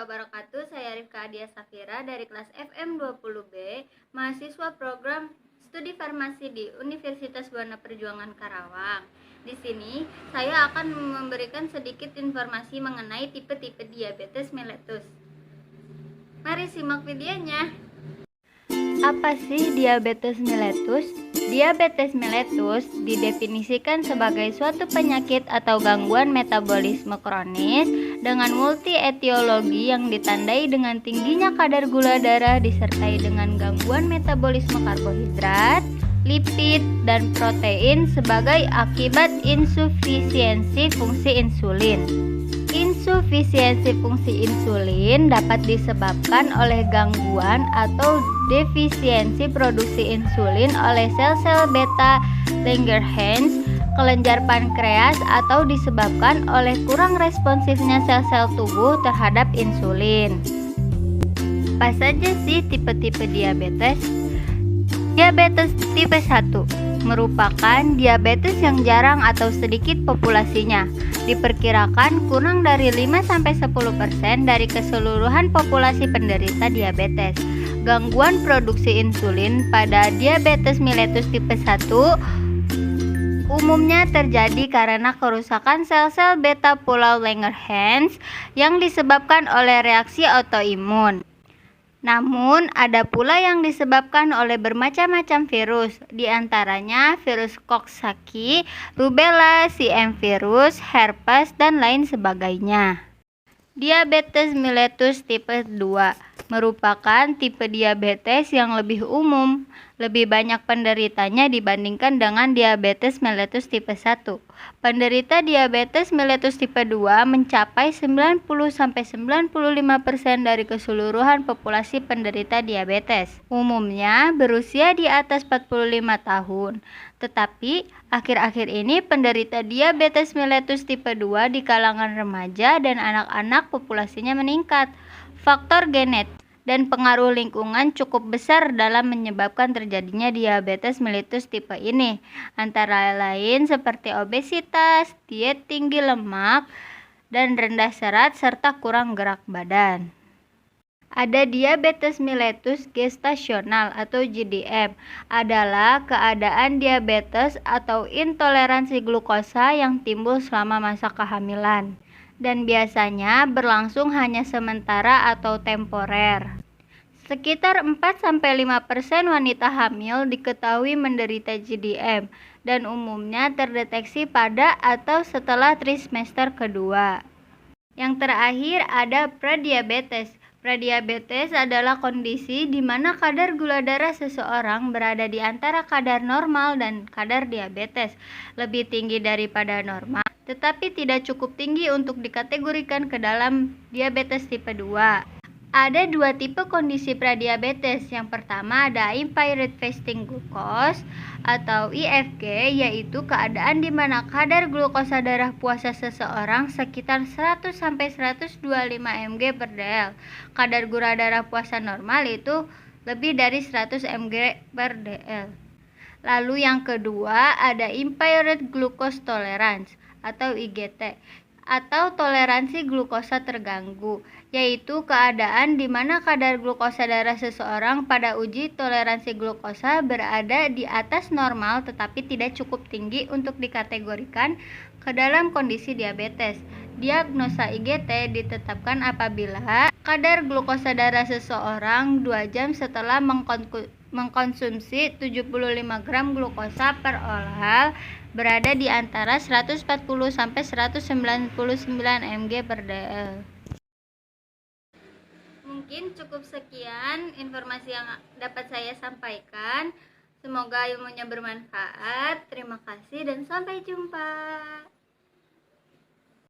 wabarakatuh. Saya Rifka Adia Safira dari kelas FM20B, mahasiswa program studi farmasi di Universitas Buana Perjuangan Karawang. Di sini saya akan memberikan sedikit informasi mengenai tipe-tipe diabetes mellitus. Mari simak videonya. Apa sih diabetes mellitus? Diabetes mellitus didefinisikan sebagai suatu penyakit atau gangguan metabolisme kronis dengan multi-etiologi yang ditandai dengan tingginya kadar gula darah disertai dengan gangguan metabolisme karbohidrat, lipid, dan protein sebagai akibat insufisiensi fungsi insulin. Insufisiensi fungsi insulin dapat disebabkan oleh gangguan atau defisiensi produksi insulin oleh sel-sel beta Langerhans, kelenjar pankreas, atau disebabkan oleh kurang responsifnya sel-sel tubuh terhadap insulin. Apa saja sih tipe-tipe diabetes? Diabetes tipe 1 merupakan diabetes yang jarang atau sedikit populasinya. Diperkirakan kurang dari 5-10% dari keseluruhan populasi penderita diabetes. Gangguan produksi insulin pada diabetes mellitus tipe 1 umumnya terjadi karena kerusakan sel-sel beta pulau Langerhans yang disebabkan oleh reaksi autoimun. Namun, ada pula yang disebabkan oleh bermacam-macam virus, di antaranya virus Coxsackie, rubella, CM virus, herpes, dan lain sebagainya. Diabetes mellitus tipe 2 merupakan tipe diabetes yang lebih umum. Lebih banyak penderitanya dibandingkan dengan diabetes mellitus tipe 1. Penderita diabetes mellitus tipe 2 mencapai 90-95% dari keseluruhan populasi penderita diabetes. Umumnya berusia di atas 45 tahun. Tetapi akhir-akhir ini penderita diabetes mellitus tipe 2 di kalangan remaja dan anak-anak populasinya meningkat. Faktor genetik dan pengaruh lingkungan cukup besar dalam menyebabkan terjadinya diabetes mellitus tipe ini, antara lain seperti obesitas, diet tinggi lemak, dan rendah serat, serta kurang gerak badan. Ada diabetes mellitus gestasional atau GDM, adalah keadaan diabetes atau intoleransi glukosa yang timbul selama masa kehamilan dan biasanya berlangsung hanya sementara atau temporer. Sekitar 4-5% wanita hamil diketahui menderita GDM dan umumnya terdeteksi pada atau setelah trimester kedua. Yang terakhir ada prediabetes. Prediabetes adalah kondisi di mana kadar gula darah seseorang berada di antara kadar normal dan kadar diabetes, lebih tinggi daripada normal, tetapi tidak cukup tinggi untuk dikategorikan ke dalam diabetes tipe 2. Ada dua tipe kondisi prediabetes. Yang pertama ada impaired fasting glucose atau IFG, yaitu keadaan di mana kadar glukosa darah puasa seseorang sekitar 100-125 mg per dl. Kadar gula darah puasa normal itu lebih dari 100 mg per dl. Lalu yang kedua ada impaired glucose tolerance atau IGT, atau toleransi glukosa terganggu, yaitu keadaan di mana kadar glukosa darah seseorang pada uji toleransi glukosa berada di atas normal tetapi tidak cukup tinggi untuk dikategorikan ke dalam kondisi diabetes. Diagnosa IGT ditetapkan apabila kadar glukosa darah seseorang 2 jam setelah mengkonsumsi 75 gram glukosa per oral berada di antara 140-199 mg per dl. Mungkin cukup sekian informasi yang dapat saya sampaikan. Semoga ilmunya bermanfaat. Terima kasih dan sampai jumpa.